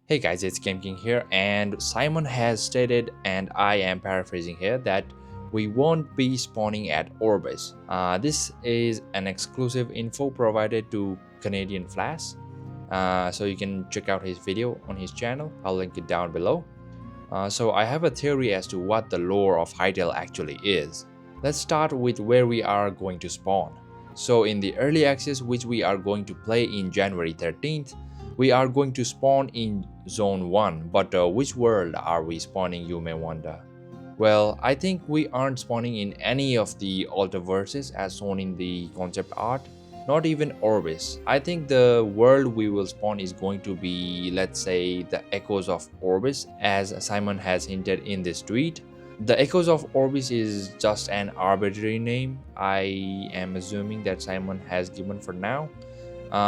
Hey guys, it's Game King here, and Simon has stated, and I am paraphrasing here, that we won't be spawning at Orbis. This is an exclusive info provided to Canadian Flash, so you can check out his video on his channel. I'll link it down below. So I have a theory as to what the lore of Hytale actually is. Let's start with where we are going to spawn. So in the early access, which we are going to play in January 13th, we are going to spawn in Zone 1, but which world are we spawning, you may wonder? Well, I think we aren't spawning in any of the Altaverses as shown in the concept art, not even Orbis. I think the world we will spawn is going to be, let's say, the Echoes of Orbis, as Simon has hinted in this tweet. The Echoes of Orbis is just an arbitrary name I am assuming that Simon has given for now.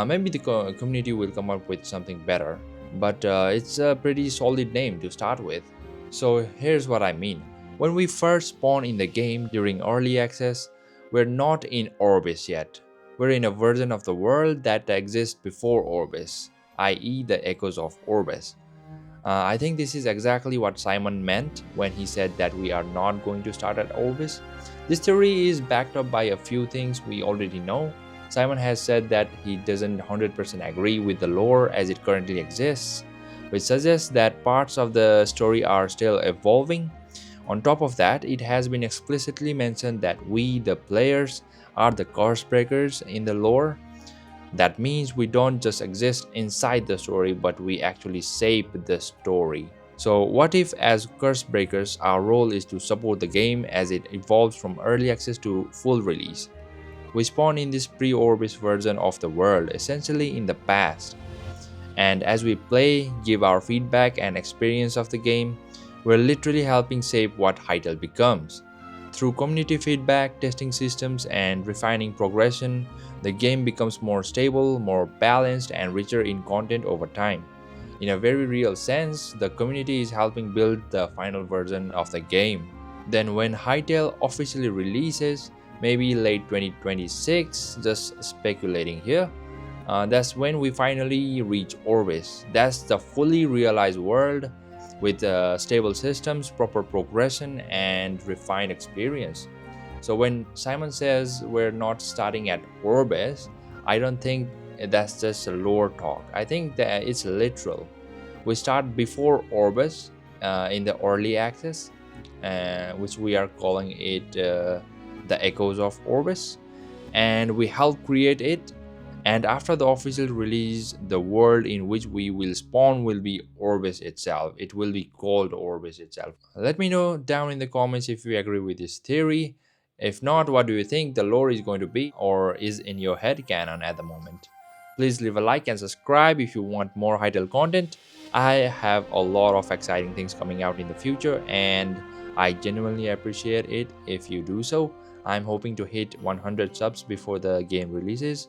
Maybe the community will come up with something better, but it's a pretty solid name to start with. So here's what I mean. When we first spawn in the game during early access, we're not in Orbis yet. We're in a version of the world that exists before Orbis, i.e. the Echoes of Orbis. I think this is exactly what Simon meant when he said that we are not going to start at Orbis. This theory is backed up by a few things we already know. Simon has said that he doesn't 100% agree with the lore as it currently exists, which suggests that parts of the story are still evolving. On top of that, it has been explicitly mentioned that we, the players, are the curse breakers in the lore. That means we don't just exist inside the story, but we actually shape the story. So what if, as curse breakers, our role is to support the game as it evolves from early access to full release? We spawn in this pre-Orbis version of the world, essentially in the past. And as we play, give our feedback and experience of the game, we're literally helping shape what Hytale becomes. Through community feedback, testing systems, and refining progression, the game becomes more stable, more balanced, and richer in content over time. In a very real sense, the community is helping build the final version of the game. Then when Hytale officially releases, maybe late 2026, just speculating here, that's when we finally reach Orbis. That's the fully realized world with stable systems, proper progression, and refined experience. So when Simon says we're not starting at Orbis, I don't think that's just a lore talk. I think that it's literal. We start before Orbis in the early access, which we are calling it the Echoes of Orbis, and we help create it. And after the official release, the world in which we will spawn will be Orbis itself. It will be called Orbis itself. Let me know down in the comments if you agree with this theory. If not, what do you think the lore is going to be, or is in your head canon at the moment? Please leave a like and subscribe if you want more Hytale content. I have a lot of exciting things coming out in the future, and I genuinely appreciate it if you do so. I'm hoping to hit 100 subs before the game releases.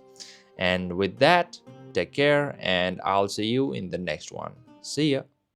And with that, take care, and I'll see you in the next one. See ya.